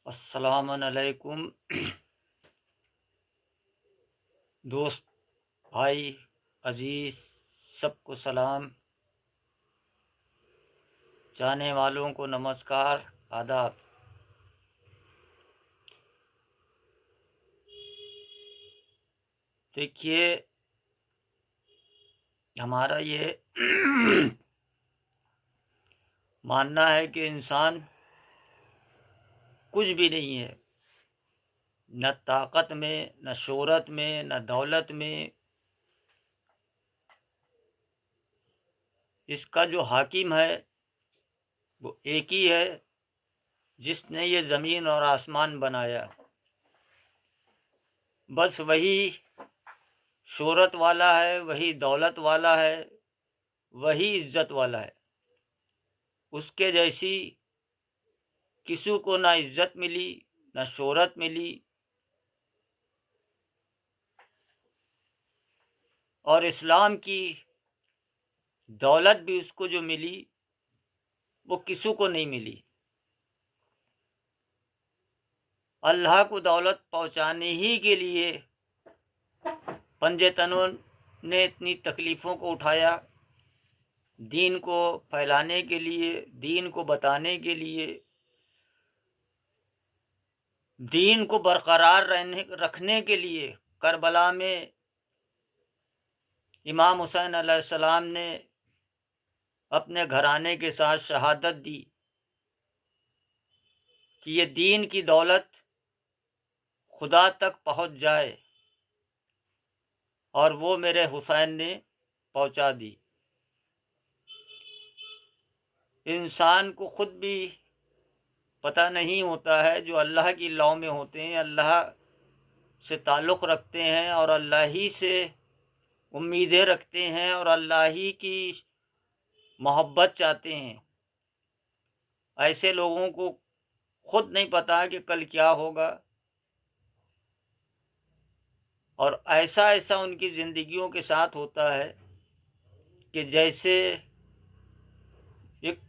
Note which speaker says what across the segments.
Speaker 1: السلام علیکم دوست بھائی عزیز، سب کو سلام، چاہنے والوں کو نمسکار، آداب۔ دیکھیے، ہمارا یہ ماننا ہے کہ انسان کچھ بھی نہیں ہے، نہ طاقت میں، نہ شہرت میں، نہ دولت میں۔ اس کا جو حاکم ہے وہ ایک ہی ہے، جس نے یہ زمین اور آسمان بنایا۔ بس وہی شہرت والا ہے، وہی دولت والا ہے، وہی عزت والا ہے۔ اس کے جیسی کسی کو نہ عزت ملی، نہ شہرت ملی، اور اسلام کی دولت بھی اس کو جو ملی وہ کسی کو نہیں ملی۔ اللہ کو دولت پہنچانے ہی کے لیے پنجتنوں نے اتنی تکلیفوں کو اٹھایا، دین کو پھیلانے کے لیے، دین کو بتانے کے لیے، دین کو برقرار رکھنے کے لیے۔ کربلا میں امام حسین علیہ السلام نے اپنے گھرانے کے ساتھ شہادت دی کہ یہ دین کی دولت خدا تک پہنچ جائے، اور وہ میرے حسین نے پہنچا دی۔ انسان کو خود بھی پتہ نہیں ہوتا ہے، جو اللہ کی لو میں ہوتے ہیں، اللہ سے تعلق رکھتے ہیں اور اللہ ہی سے امیدیں رکھتے ہیں اور اللہ ہی کی محبت چاہتے ہیں، ایسے لوگوں کو خود نہیں پتا کہ کل کیا ہوگا، اور ایسا ان کی زندگیوں کے ساتھ ہوتا ہے کہ جیسے ایک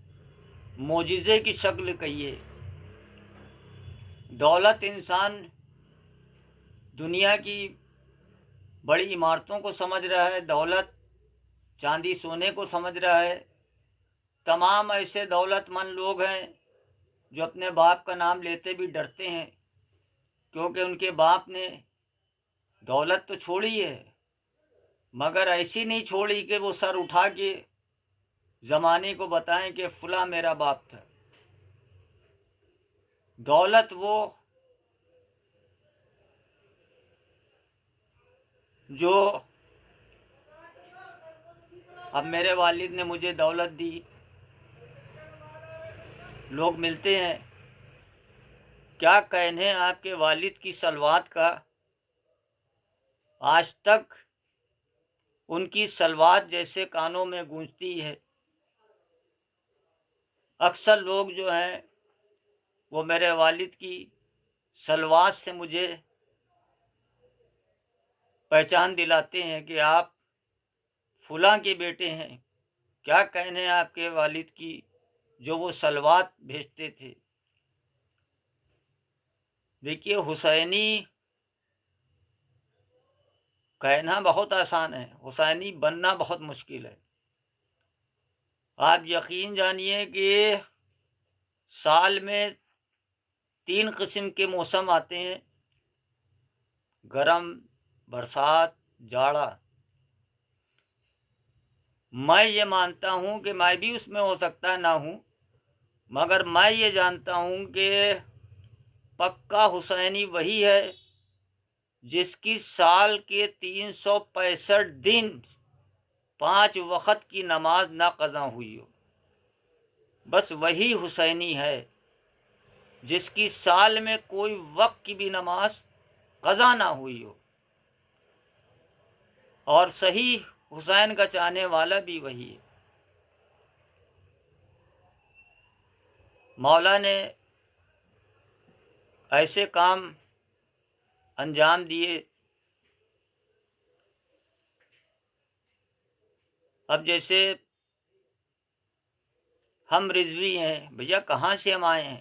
Speaker 1: معجزے کی شکل کہیے۔ دولت انسان دنیا کی بڑی عمارتوں کو سمجھ رہا ہے، دولت چاندی سونے کو سمجھ رہا ہے۔ تمام ایسے دولت مند لوگ ہیں جو اپنے باپ کا نام لیتے بھی ڈرتے ہیں، کیونکہ ان کے باپ نے دولت تو چھوڑی ہے، مگر ایسی نہیں چھوڑی کہ وہ سر اٹھا کے زمانے کو بتائیں کہ فلاں میرا باپ تھا۔ دولت وہ جو اب میرے والد نے مجھے دولت دی، لوگ ملتے ہیں، کیا کہنے آپ کے والد کی صلوات کا، آج تک ان کی صلوات جیسے کانوں میں گونجتی ہے۔ اکثر لوگ جو ہیں وہ میرے والد کی صلوات سے مجھے پہچان دلاتے ہیں کہ آپ فلاں کے بیٹے ہیں۔ کیا کہنے آپ کے والد کی جو وہ صلوات بھیجتے تھے۔ دیکھیے، حسینی کہنا بہت آسان ہے، حسینی بننا بہت مشکل ہے۔ آپ یقین جانیے کہ سال میں 3 قسم کے موسم آتے ہیں: گرم، برسات، جاڑا۔ میں یہ مانتا ہوں کہ میں بھی اس میں ہو سکتا نہ ہوں، مگر میں یہ جانتا ہوں کہ پکا حسینی وہی ہے جس کی سال کے 365 دن 5 وقت کی نماز نہ قضا ہوئی ہو۔ بس وہی حسینی ہے جس کی سال میں کوئی وقت کی بھی نماز قضا نہ ہوئی ہو، اور صحیح حسین کا چاہنے والا بھی وہی ہے۔ مولا نے ایسے کام انجام دیے۔ اب جیسے ہم رضوی ہیں، بھیا کہاں سے ہم آئے ہیں؟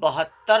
Speaker 1: 72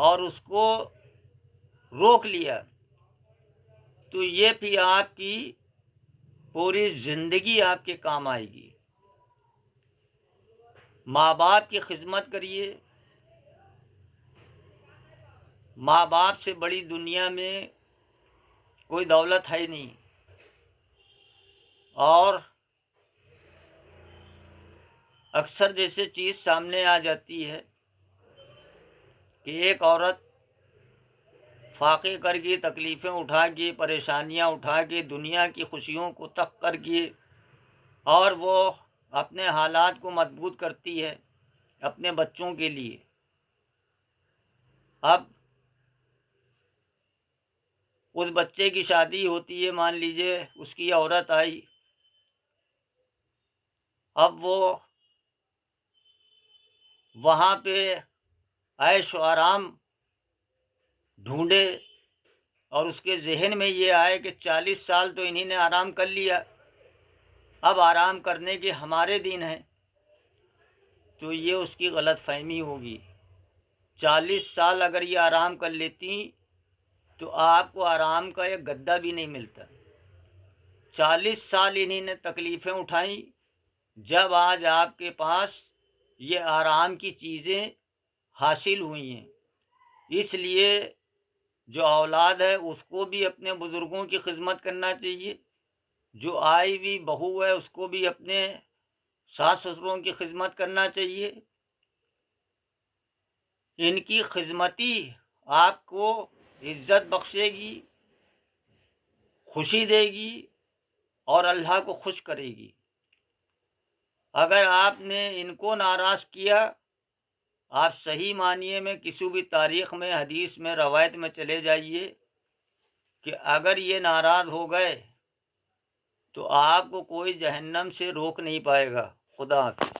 Speaker 1: اور اس کو روک لیا تو یہ بھی آپ کی پوری زندگی آپ کے کام آئے گی۔ ماں باپ کی خدمت کریے، ماں باپ سے بڑی دنیا میں کوئی دولت ہے نہیں۔ اور اکثر جیسے چیز سامنے آ جاتی ہے کہ ایک عورت فاقے کر کے، تکلیفیں اٹھا کے، پریشانیاں اٹھا کے، دنیا کی خوشیوں کو ترک کر کے، اور وہ اپنے حالات کو مضبوط کرتی ہے اپنے بچوں کے لیے۔ اب اس بچے کی شادی ہوتی ہے، مان لیجئے اس کی عورت آئی، اب وہ وہاں پہ عیش و آرام ڈھونڈے، اور اس کے ذہن میں یہ آئے کہ 40 سال تو انہی نے آرام کر لیا، اب آرام کرنے کے ہمارے دن ہیں، تو یہ اس کی غلط فہمی ہوگی۔ 40 سال اگر یہ آرام کر لیتی تو آپ کو آرام کا ایک گدا بھی نہیں ملتا۔ 40 سال انہی نے تکلیفیں اٹھائیں، جب آج آپ کے پاس یہ آرام کی چیزیں حاصل ہوئی ہیں۔ اس لیے جو اولاد ہے اس کو بھی اپنے بزرگوں کی خدمت کرنا چاہیے، جو آئی ہوئی بہو ہے اس کو بھی اپنے ساس سسروں کی خدمت کرنا چاہیے۔ ان کی خدمتی آپ کو عزت بخشے گی، خوشی دے گی اور اللہ کو خوش کرے گی۔ اگر آپ نے ان کو ناراض کیا، آپ صحیح معنی میں کسی بھی تاریخ میں، حدیث میں، روایت میں چلے جائیے کہ اگر یہ ناراض ہو گئے تو آپ کو کوئی جہنم سے روک نہیں پائے گا۔ خدا حافظ۔